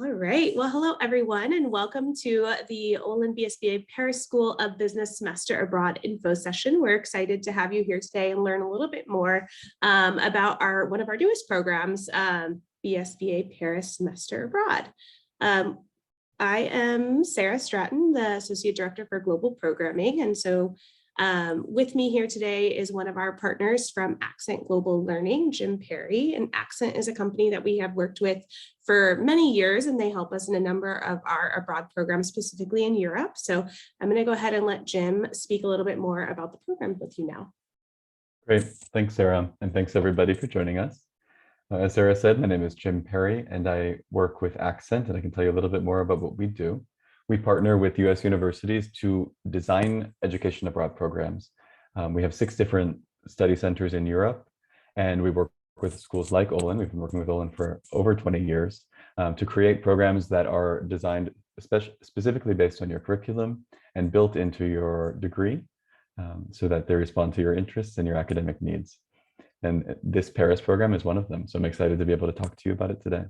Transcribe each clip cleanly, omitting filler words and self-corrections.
All right. Well, hello, everyone, and welcome to the Olin BSBA Paris School of Business Semester Abroad info session. We're excited to have you here today and learn a little bit more about one of our newest programs, BSBA Paris Semester Abroad. I am Sarah Stratton, the Associate Director for Global Programming, and so with me here today is one of our partners from Accent Global Learning, Jim Perry. And Accent is a company that we have worked with for many years, and they help us in a number of our abroad programs, specifically in Europe. So I'm going to go ahead and let Jim speak a little bit more about the program with you now. Great. Thanks, Sarah. And thanks, everybody, for joining us. As Sarah said, my name is Jim Perry, and I work with Accent, and I can tell you a little bit more about what we do. We partner with US universities to design education abroad programs. We have 6 different study centers in Europe, and we work with schools like Olin. We've been working with Olin for over 20 years to create programs that are designed specifically based on your curriculum and built into your degree so that they respond to your interests and your academic needs. And this Paris program is one of them. So I'm excited to be able to talk to you about it today.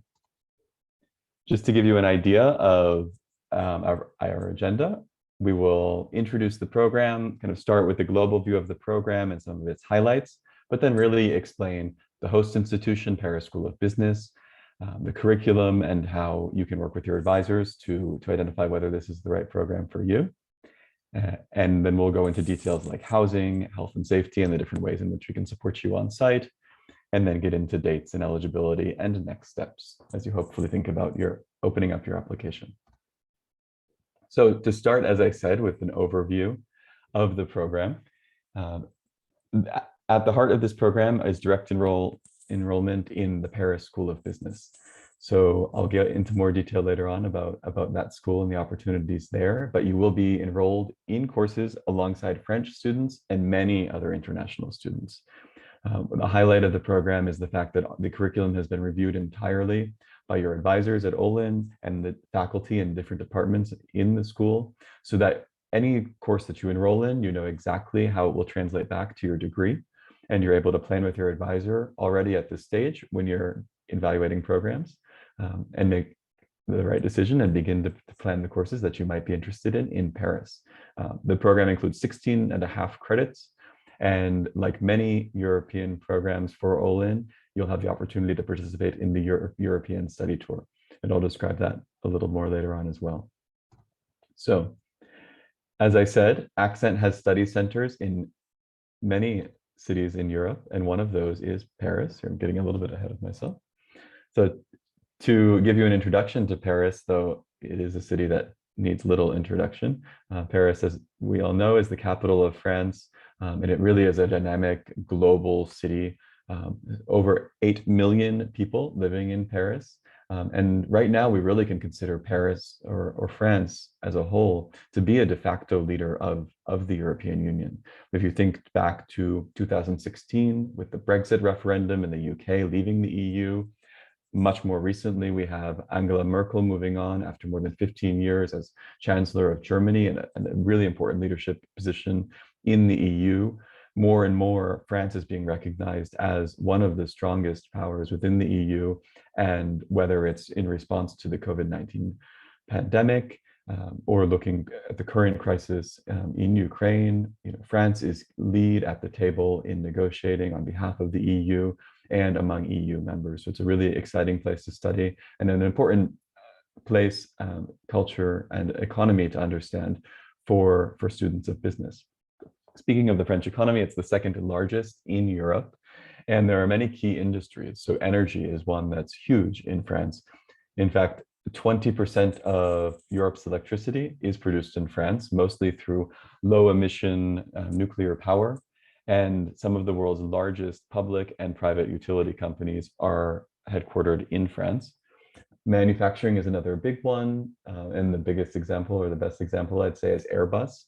Just to give you an idea of our agenda, we will introduce the program, kind of start with the global view of the program and some of its highlights, but then really explain the host institution, Paris School of Business, the curriculum, and how you can work with your advisors to identify whether this is the right program for you. And then we'll go into details like housing, health and safety, and the different ways in which we can support you on site, and then get into dates and eligibility and next steps as you hopefully think about your opening up your application. So to start, as I said, with an overview of the program, at the heart of this program is direct enrollment in the Paris School of Business. So I'll get into more detail later on about that school and the opportunities there, but you will be enrolled in courses alongside French students and many other international students. The highlight of the program is the fact that the curriculum has been reviewed entirely by your advisors at Olin and the faculty in different departments in the school, so that any course that you enroll in, you know exactly how it will translate back to your degree, and you're able to plan with your advisor already at this stage when you're evaluating programs and make the right decision and begin to plan the courses that you might be interested in Paris. The program includes 16.5 credits. And like many European programs for Olin, you'll have the opportunity to participate in the European study tour. And I'll describe that a little more later on as well. So, as I said, Accent has study centers in many cities in Europe, and one of those is Paris. Here, I'm getting a little bit ahead of myself. So to give you an introduction to Paris, though it is a city that needs little introduction, Paris, as we all know, is the capital of France. And it really is a dynamic global city, over 8 million people living in Paris. And right now, we really can consider Paris or France as a whole to be a de facto leader of the European Union. If you think back to 2016 with the Brexit referendum in the UK leaving the EU, much more recently, we have Angela Merkel moving on after more than 15 years as Chancellor of Germany and a really important leadership position in the EU. More and more, France is being recognized as one of the strongest powers within the EU, and whether it's in response to the COVID-19 pandemic or looking at the current crisis in Ukraine, France is lead at the table in negotiating on behalf of the EU and among EU members. So it's a really exciting place to study and an important place, culture, and economy to understand for students of business. Speaking of the French economy, it's the second largest in Europe, and there are many key industries. So energy is one that's huge in France. In fact, 20% of Europe's electricity is produced in France, mostly through low emission nuclear power. And some of the world's largest public and private utility companies are headquartered in France. Manufacturing is another big one. And the biggest example, or the best example, I'd say, is Airbus,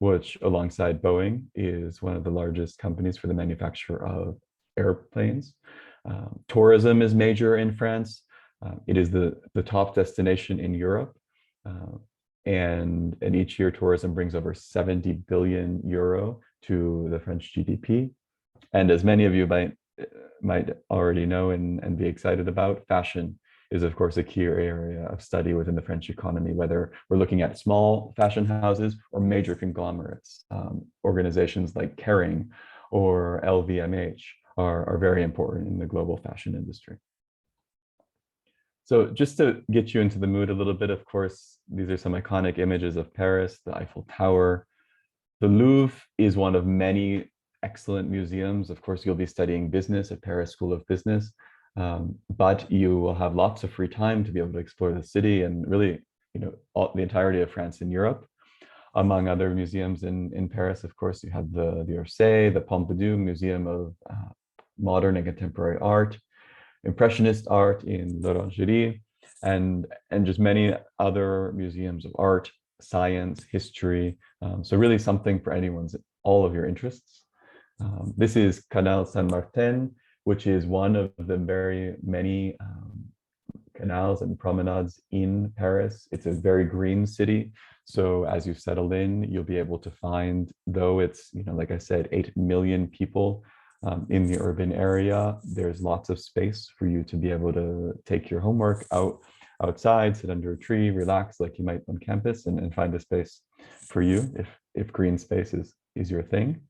which alongside Boeing is one of the largest companies for the manufacture of airplanes. Tourism is major in France. It is the top destination in Europe. And each year tourism brings over 70 billion euro to the French GDP. And as many of you might already know and be excited about, fashion is of course a key area of study within the French economy, whether we're looking at small fashion houses or major conglomerates. Organizations like Kering or LVMH are very important in the global fashion industry. So just to get you into the mood a little bit, of course, these are some iconic images of Paris, the Eiffel Tower. The Louvre is one of many excellent museums. Of course, you'll be studying business at Paris School of Business, but you will have lots of free time to be able to explore the city and really, the entirety of France and Europe. Among other museums in Paris, of course, you have the Orsay, the Pompidou Museum of Modern and Contemporary Art, Impressionist art in l'Orangerie, and just many other museums of art, science, history. So really something for all of your interests. This is Canal Saint-Martin, which is one of the very many canals and promenades in Paris. It's a very green city. So as you settle in, you'll be able to find, though it's, like I said, 8 million people in the urban area, there's lots of space for you to be able to take your homework outside, sit under a tree, relax like you might on campus, and find a space for you if green space is your thing.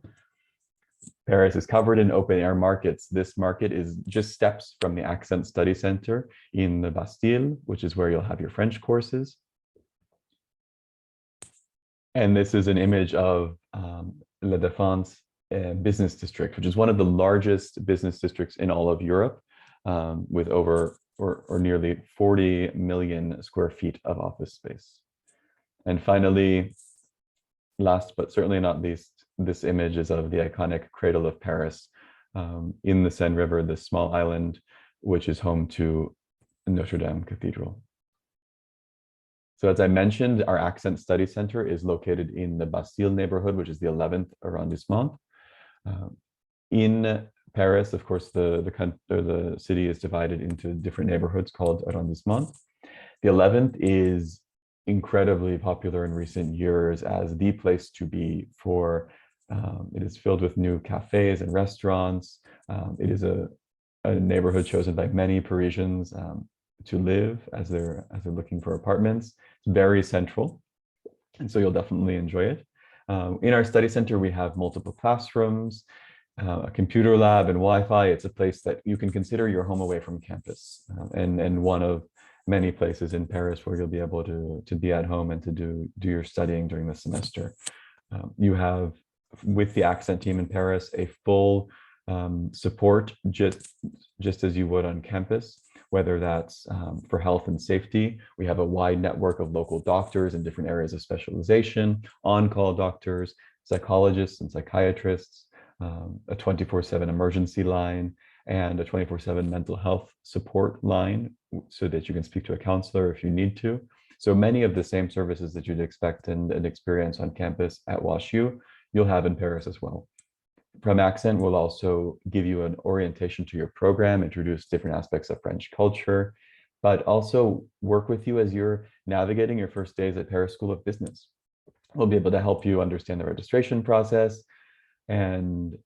Paris is covered in open air markets. This market is just steps from the Accent Study Center in the Bastille, which is where you'll have your French courses. And this is an image of La Défense business district, which is one of the largest business districts in all of Europe, with over or nearly 40 million square feet of office space. And finally, last but certainly not least, this image is of the iconic Cradle of Paris in the Seine River, this small island, which is home to Notre Dame Cathedral. So as I mentioned, our Accent Study Center is located in the Bastille neighborhood, which is the 11th arrondissement. In Paris, of course, the city is divided into different neighborhoods called arrondissements. The 11th is incredibly popular in recent years as the place to be for, it is filled with new cafes and restaurants. It is a neighborhood chosen by many Parisians to live as they're looking for apartments. It's very central, and so you'll definitely enjoy it. In our study center, we have multiple classrooms, a computer lab, and Wi-Fi. It's a place that you can consider your home away from campus, and one of many places in Paris where you'll be able to be at home and to do your studying during the semester. You have, with the Accent team in Paris, a full support just as you would on campus, whether that's for health and safety. We have a wide network of local doctors in different areas of specialization, on-call doctors, psychologists and psychiatrists, a 24/7 emergency line, and a 24/7 mental health support line so that you can speak to a counselor if you need to. So many of the same services that you'd expect and experience on campus at WashU, you'll have in Paris as well. From Accent, we'll also give you an orientation to your program, introduce different aspects of French culture, but also work with you as you're navigating your first days at Paris School of Business. We'll be able to help you understand the registration process and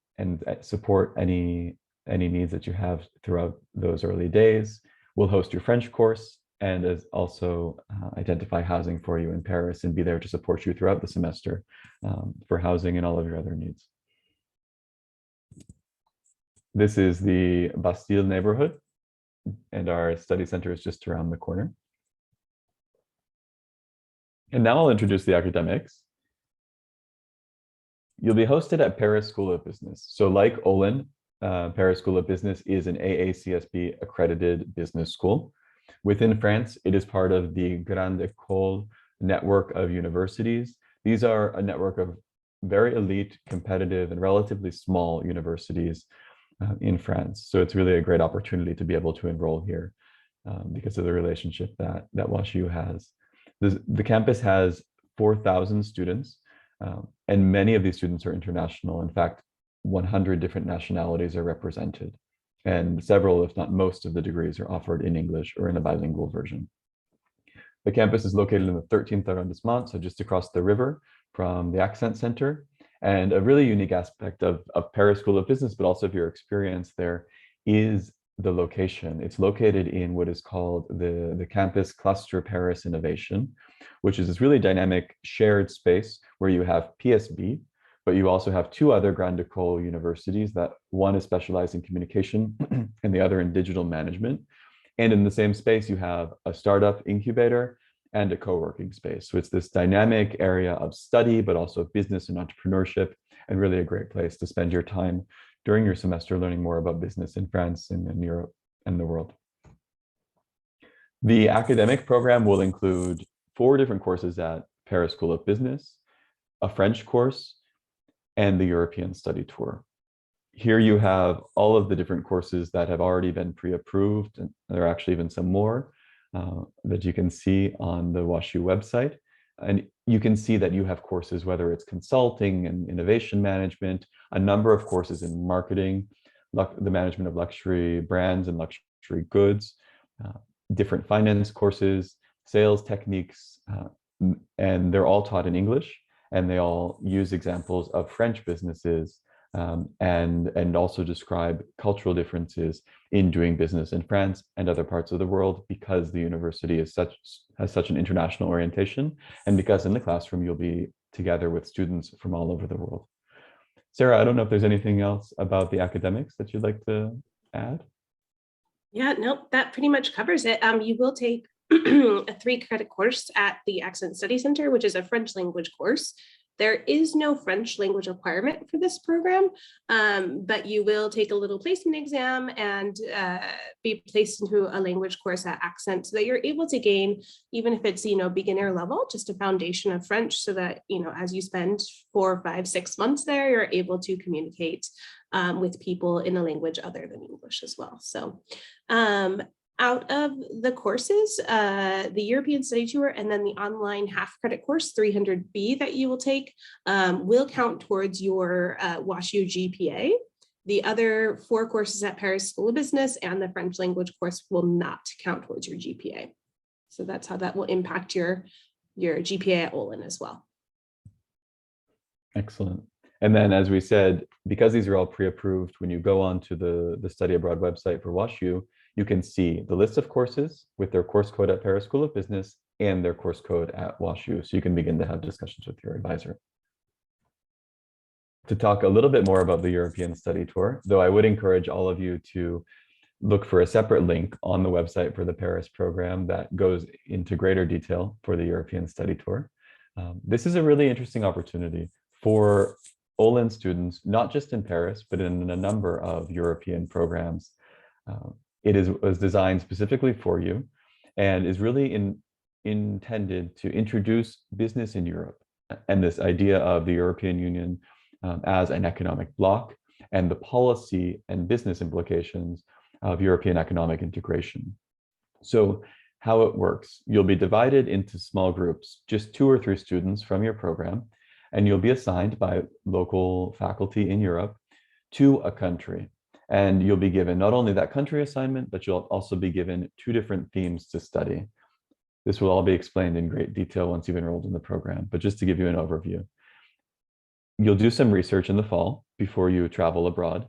support any needs that you have throughout those early days. We'll host your French course and also identify housing for you in Paris and be there to support you throughout the semester for housing and all of your other needs. This is the Bastille neighborhood, and our study center is just around the corner. And now I'll introduce the academics. You'll be hosted at Paris School of Business. So like Olin, Paris School of Business is an AACSB accredited business school. Within France, it is part of the Grande École network of universities. These are a network of very elite, competitive, and relatively small universities in France. So it's really a great opportunity to be able to enroll here because of the relationship that WashU has. The campus has 4,000 students, and many of these students are international. In fact, 100 different nationalities are represented, and several, if not most, of the degrees are offered in English or in a bilingual version. The campus is located in the 13th arrondissement, so just across the river from the Accent Center. And a really unique aspect of Paris School of Business, but also of your experience there, is the location. It's located in what is called the Campus Cluster Paris Innovation, which is this really dynamic shared space where you have PSB, but you also have two other Grande École universities that one is specialized in communication and the other in digital management. And in the same space, you have a startup incubator and a co-working space. So it's this dynamic area of study, but also business and entrepreneurship, and really a great place to spend your time during your semester learning more about business in France and in Europe and the world. The academic program will include 4 different courses at Paris School of Business, a French course, and the European Study Tour. Here you have all of the different courses that have already been pre-approved, and there are actually even some more that you can see on the WashU website. And you can see that you have courses, whether it's consulting and innovation management, a number of courses in marketing, the management of luxury brands and luxury goods, different finance courses, sales techniques, and they're all taught in English, and they all use examples of French businesses and also describe cultural differences in doing business in France and other parts of the world, because the university has such an international orientation, and because in the classroom you'll be together with students from all over the world. Sarah, I don't know if there's anything else about the academics that you'd like to add? Yeah, nope, that pretty much covers it. You will take a 3-credit course at the Accent Study Center, which is a French language course. There is no French language requirement for this program, but you will take a little placement exam and be placed into a language course at Accent, so that you're able to gain, even if it's, beginner level, just a foundation of French, so that, as you spend 4, 5, 6 months there, you're able to communicate with people in a language other than English as well. So out of the courses, the European Study Tour and then the online half-credit course, 300B, that you will take will count towards your WashU GPA. The other 4 courses at Paris School of Business and the French language course will not count towards your GPA. So that's how that will impact your GPA at Olin as well. Excellent. And then, as we said, because these are all pre-approved, when you go onto the Study Abroad website for WashU, you can see the list of courses with their course code at Paris School of Business and their course code at WashU. So you can begin to have discussions with your advisor. To talk a little bit more about the European Study Tour, though I would encourage all of you to look for a separate link on the website for the Paris program that goes into greater detail for the European Study Tour. This is a really interesting opportunity for Olin students, not just in Paris, but in a number of European programs. It was designed specifically for you and is really intended to introduce business in Europe and this idea of the European Union as an economic bloc and the policy and business implications of European economic integration. So how it works, you'll be divided into small groups, just 2 or 3 students from your program, and you'll be assigned by local faculty in Europe to a country. And you'll be given not only that country assignment, but you'll also be given 2 different themes to study. This will all be explained in great detail once you've enrolled in the program, but just to give you an overview. You'll do some research in the fall before you travel abroad.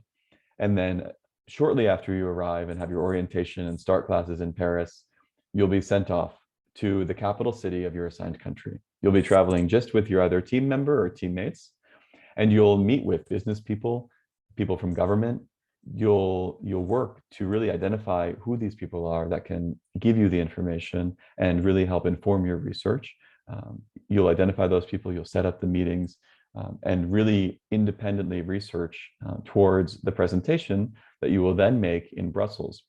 And then shortly after you arrive and have your orientation and start classes in Paris, you'll be sent off to the capital city of your assigned country. You'll be traveling just with your other team member or teammates, and you'll meet with business people, people from government. You'll work to really identify who these people are that can give you the information and really help inform your research. You'll identify those people, you'll set up the meetings, and really independently research towards the presentation that you will then make in Brussels.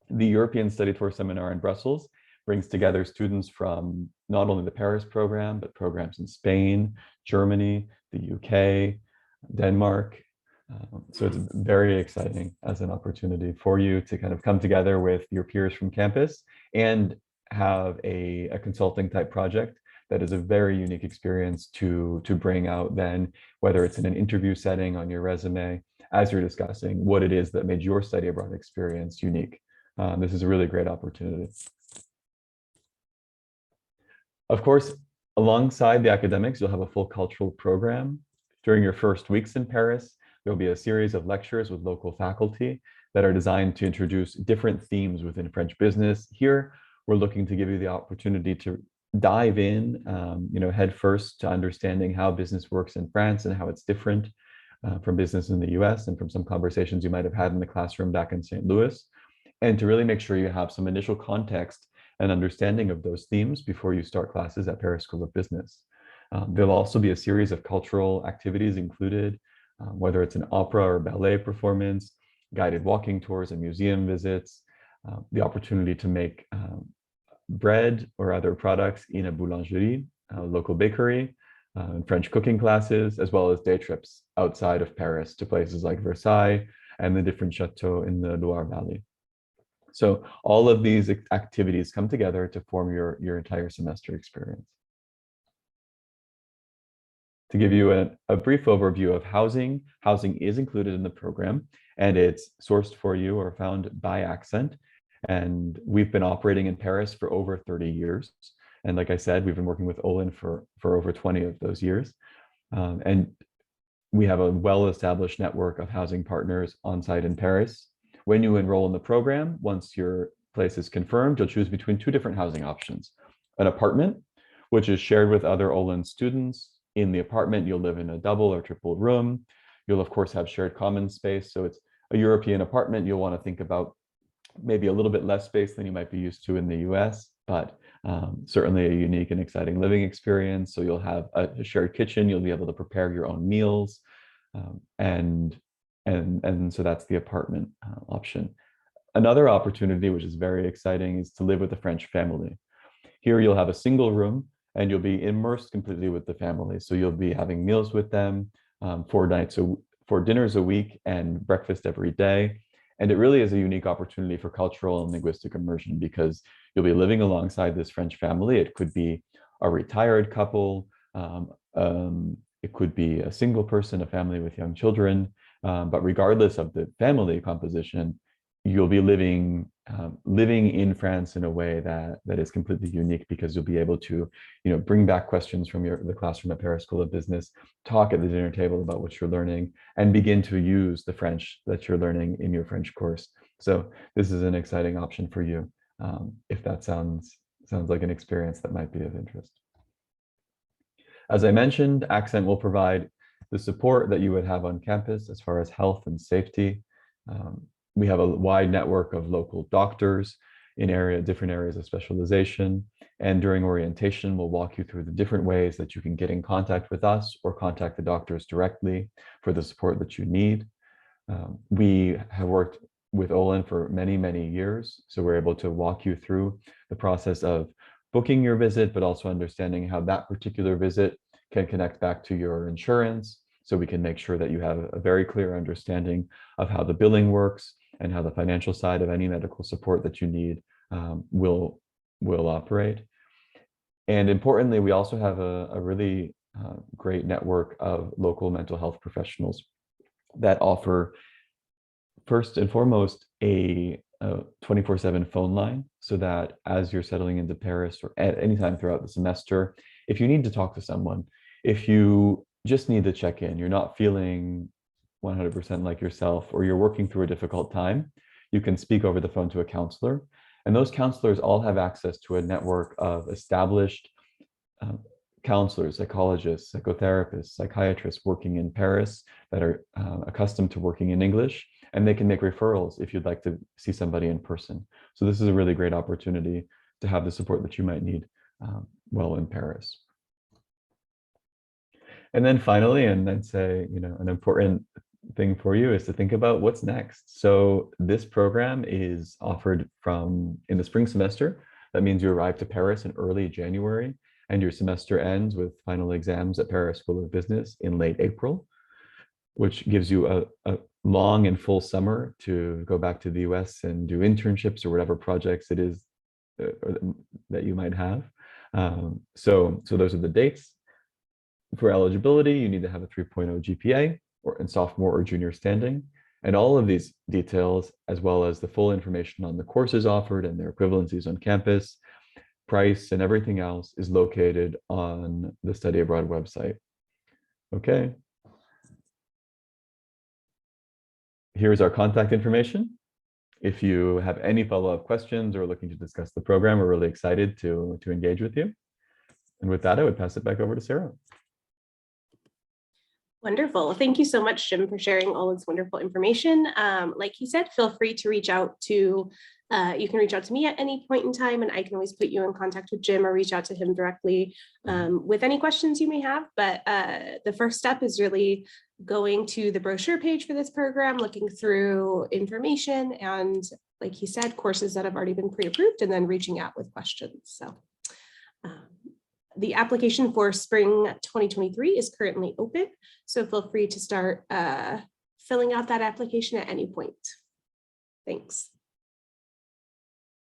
The European Study Tour Seminar in Brussels brings together students from not only the Paris program, but programs in Spain, Germany, the UK, Denmark. So it's very exciting as an opportunity for you to kind of come together with your peers from campus and have a consulting type project that is a very unique experience to bring out then, whether it's in an interview setting on your resume, as you're discussing what it is that made your study abroad experience unique. This is a really great opportunity. Of course, alongside the academics, you'll have a full cultural program. During your first weeks in Paris, there'll be a series of lectures with local faculty that are designed to introduce different themes within French business. Here, we're looking to give you the opportunity to dive in, head first to understanding how business works in France and how it's different from business in the US and from some conversations you might have had in the classroom back in St. Louis, and to really make sure you have some initial context and understanding of those themes before you start classes at Paris School of Business. There'll also be a series of cultural activities included, whether it's an opera or ballet performance, guided walking tours and museum visits, the opportunity to make bread or other products in a boulangerie, a local bakery, French cooking classes, as well as day trips outside of Paris to places like Versailles and the different chateaux in the Loire Valley. So all of these activities come together to form your entire semester experience. To give you a brief overview of housing, housing is included in the program, and it's sourced for you or found by Accent. And we've been operating in Paris for over 30 years. And like I said, we've been working with Olin for over 20 of those years. And we have a well-established network of housing partners on site in Paris. When you enroll in the program, once your place is confirmed, you'll choose between two different housing options. An apartment, which is shared with other Olin students. In the apartment, you'll live in a double or triple room. You'll, of course, have shared common space. So it's a European apartment. You'll want to think about maybe a little bit less space than you might be used to in the US, but certainly a unique and exciting living experience. So you'll have a shared kitchen. You'll be able to prepare your own meals. And so that's the apartment option. Another opportunity, which is very exciting, is to live with a French family. Here you'll have a single room and you'll be immersed completely with the family. So you'll be having meals with them 4 dinners a week and breakfast every day. And it really is a unique opportunity for cultural and linguistic immersion because you'll be living alongside this French family. It could be a retired couple. It could be a single person, a family with young children. But regardless of the family composition, you'll be living in France in a way that is completely unique because you'll be able to, bring back questions from the classroom at Paris School of Business, talk at the dinner table about what you're learning, and begin to use the French that you're learning in your French course. So this is an exciting option for you if that sounds like an experience that might be of interest. As I mentioned, Accent will provide the support that you would have on campus as far as health and safety. We have a wide network of local doctors in different areas of specialization. And during orientation, we'll walk you through the different ways that you can get in contact with us or contact the doctors directly for the support that you need. We have worked with Olin for many, many years. So we're able to walk you through the process of booking your visit, but also understanding how that particular visit can connect back to your insurance. So we can make sure that you have a very clear understanding of how the billing works and how the financial side of any medical support that you need will operate. And importantly, we also have a really great network of local mental health professionals that offer, first and foremost, a 24/7 phone line, so that as you're settling into Paris or at any time throughout the semester, if you need to talk to someone, if you just need to check in, you're not feeling 100% like yourself, or you're working through a difficult time, you can speak over the phone to a counselor. And those counselors all have access to a network of established counselors, psychologists, psychotherapists, psychiatrists working in Paris that are accustomed to working in English, and they can make referrals if you'd like to see somebody in person. So this is a really great opportunity to have the support that you might need while in Paris. And then finally, and I'd say, an important thing for you is to think about what's next. So this program is offered in the spring semester. That means you arrive to Paris in early January, and your semester ends with final exams at Paris School of Business in late April, which gives you a long and full summer to go back to the US and do internships or whatever projects it is that you might have. So those are the dates. For eligibility, you need to have a 3.0 GPA or in sophomore or junior standing. And all of these details, as well as the full information on the courses offered and their equivalencies on campus, price, and everything else is located on the Study Abroad website. Okay. Here's our contact information. If you have any follow-up questions or are looking to discuss the program, we're really excited to engage with you. And with that, I would pass it back over to Sarah. Wonderful. Thank you so much, Jim, for sharing all this wonderful information. Like he said, feel free to reach out to, you can reach out to me at any point in time, and I can always put you in contact with Jim or reach out to him directly with any questions you may have. But the first step is really going to the brochure page for this program, looking through information and, like he said, courses that have already been pre-approved, and then reaching out with questions. So the application for spring 2023 is currently open, so feel free to start filling out that application at any point. Thanks.